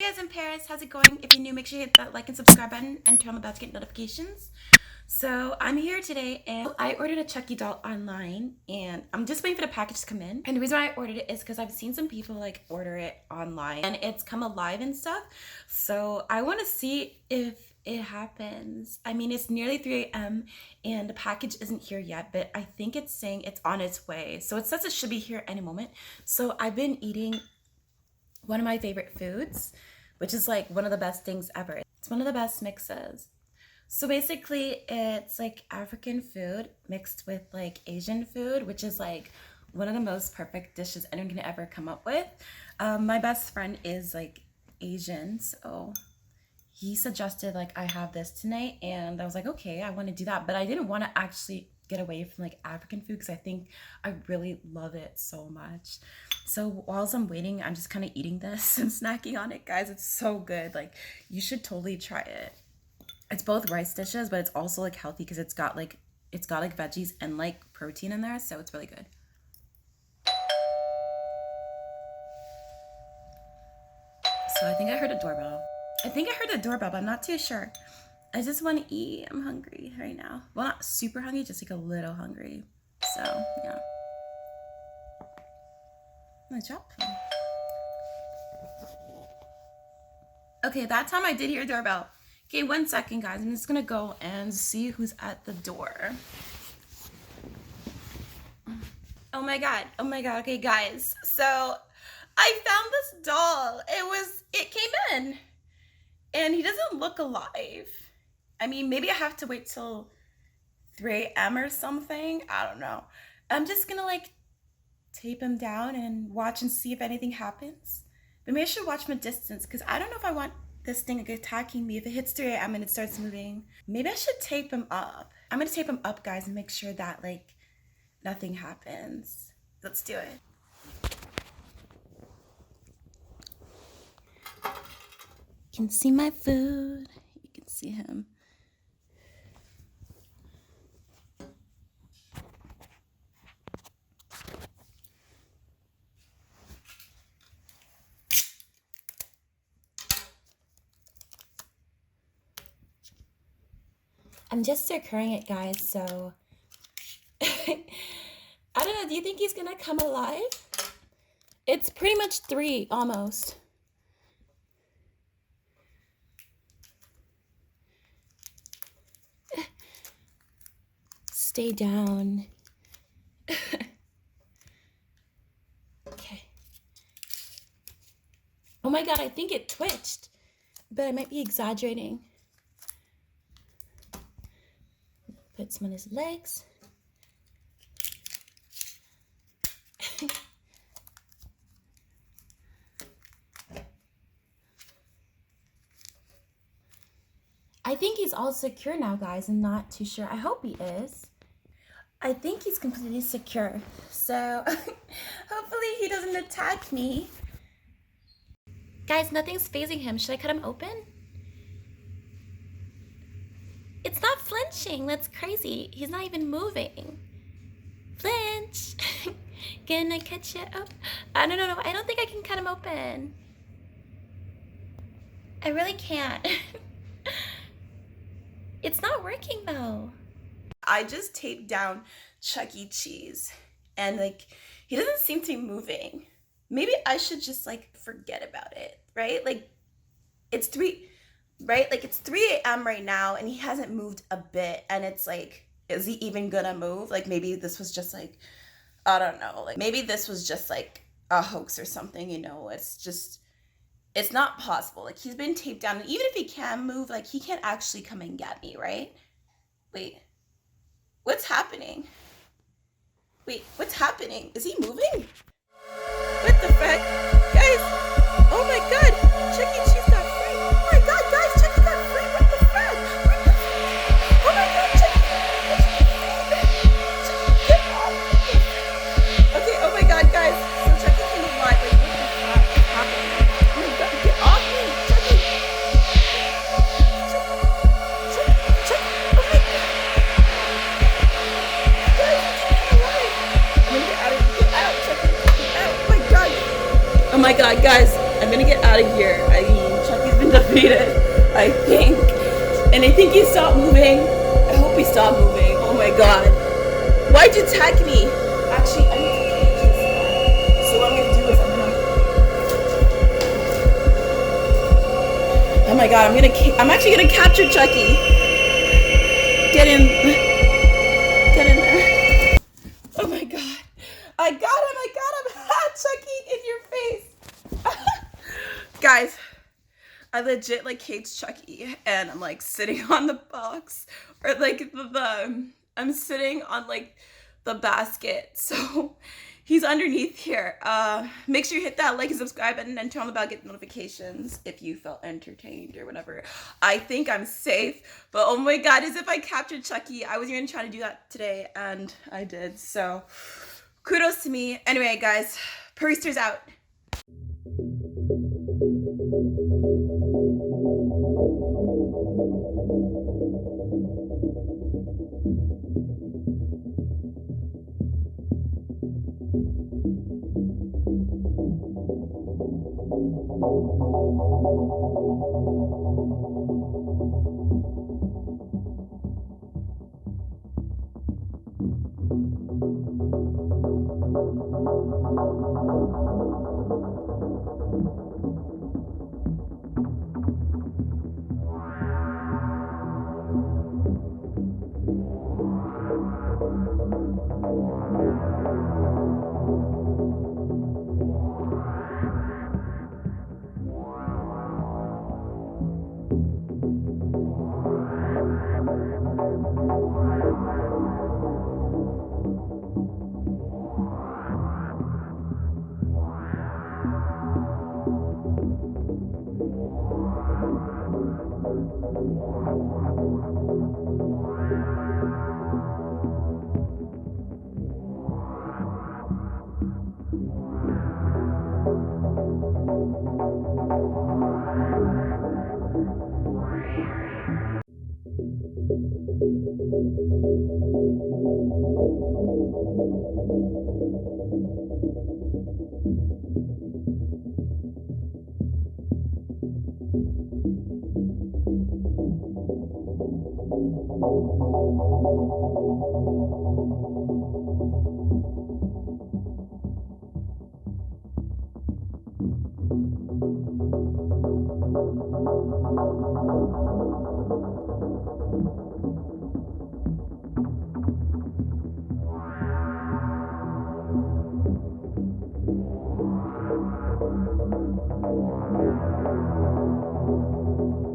Hey guys, in Paris, how's it going? If you're new, make sure you hit that like and subscribe button and turn on the bell to get notifications. So I'm here today and I ordered a Chucky doll online and I'm just waiting for the package to come in. And the reason why I ordered it is because I've seen some people like order it online and it's come alive and stuff. So I want to see if it happens. I mean, it's nearly 3 a.m. and the package isn't here yet, but I think it's saying it's on its way. So it says it should be here any moment. So I've been eating one of my favorite foods, which is like one of the best things ever. It's one of the best mixes. So basically it's like African food mixed with like Asian food, which is like one of the most perfect dishes anyone can ever come up with. My best friend is like Asian, so he suggested like I have this tonight and I was like, okay, I want to do that, but I didn't want to actually get away from like African food because I think I really love it so much. So whilst I'm waiting, I'm just kind of eating this and snacking on it, guys. It's so good. Like, you should totally try it. It's both rice dishes, but it's also like healthy because it's got like veggies and like protein in there, so it's really good. So I think I heard a doorbell. But I'm not too sure. I just want to eat. I'm hungry right now. Well, not super hungry, just like a little hungry. So, yeah. Nice job. Okay, that time I did hear a doorbell. Okay, 1 second, guys. I'm just going to go and see who's at the door. Oh my god. Okay, guys. So, I found this doll. It came in. And he doesn't look alive. I mean, maybe I have to wait till 3 a.m. or something. I don't know. I'm just gonna like tape him down and watch and see if anything happens. But maybe I should watch from a distance because I don't know if I want this thing attacking me if it hits 3 a.m. and it starts moving. Maybe I should tape him up. I'm gonna tape him up, guys, and make sure that like nothing happens. Let's do it. You can see my food. You can see him. I'm just securing it, guys, so I don't know, do you think he's gonna come alive? It's pretty much 3 almost. Stay down. Okay. Oh my god, I think it twitched, but I might be exaggerating. Put some on his legs. I think he's all secure now, guys. I'm not too sure. I hope he is. I think he's completely secure. So hopefully he doesn't attack me. Guys, nothing's phasing him. Should I cut him open? It's not flinching. That's crazy. He's not even moving. Flinch. Gonna catch it up. No. I don't think I can cut him open. I really can't. It's not working though. I just taped down chuckecheese and like he doesn't seem to be moving. Maybe I should just like forget about it, right? Like it's 3 a.m. right now and he hasn't moved a bit and it's like, is he even gonna move? Like maybe this was just like, I don't know, like maybe this was just like a hoax or something, you know. It's not possible. Like he's been taped down and even if he can move, like he can't actually come and get me, right? Wait. What's happening? Wait, what's happening? Is he moving? What the fuck? Guys! Oh my god! Chucky Cheese got free! Oh my god, guys! Chucky got free! What the fuck? Oh my god, Chucky! Get off me! Okay, oh my god, guys! So Chucky came alive. Like, what the fuck is happening? Oh my god, get off me! Chucky! Chucky! Oh my god! Oh my god, guys, I'm gonna get out of here. I mean, overheated, I think. And I think he stopped moving. I hope he stopped moving. Oh my god. Why'd you tag me? Actually, I need to change this one. So what I'm gonna do is oh my god, I'm actually gonna capture Chucky. Get in there. Oh my god. I got him. Chucky in your face. Guys, I legit like caged Chucky and I'm like sitting on the box or like I'm sitting on like the basket. So he's underneath here. Make sure you hit that like and subscribe button and turn on the bell, get notifications if you felt entertained or whatever. I think I'm safe, but oh my god, as if I captured Chucky. I was gonna try to do that today and I did. So kudos to me. Anyway, guys, Puristers out.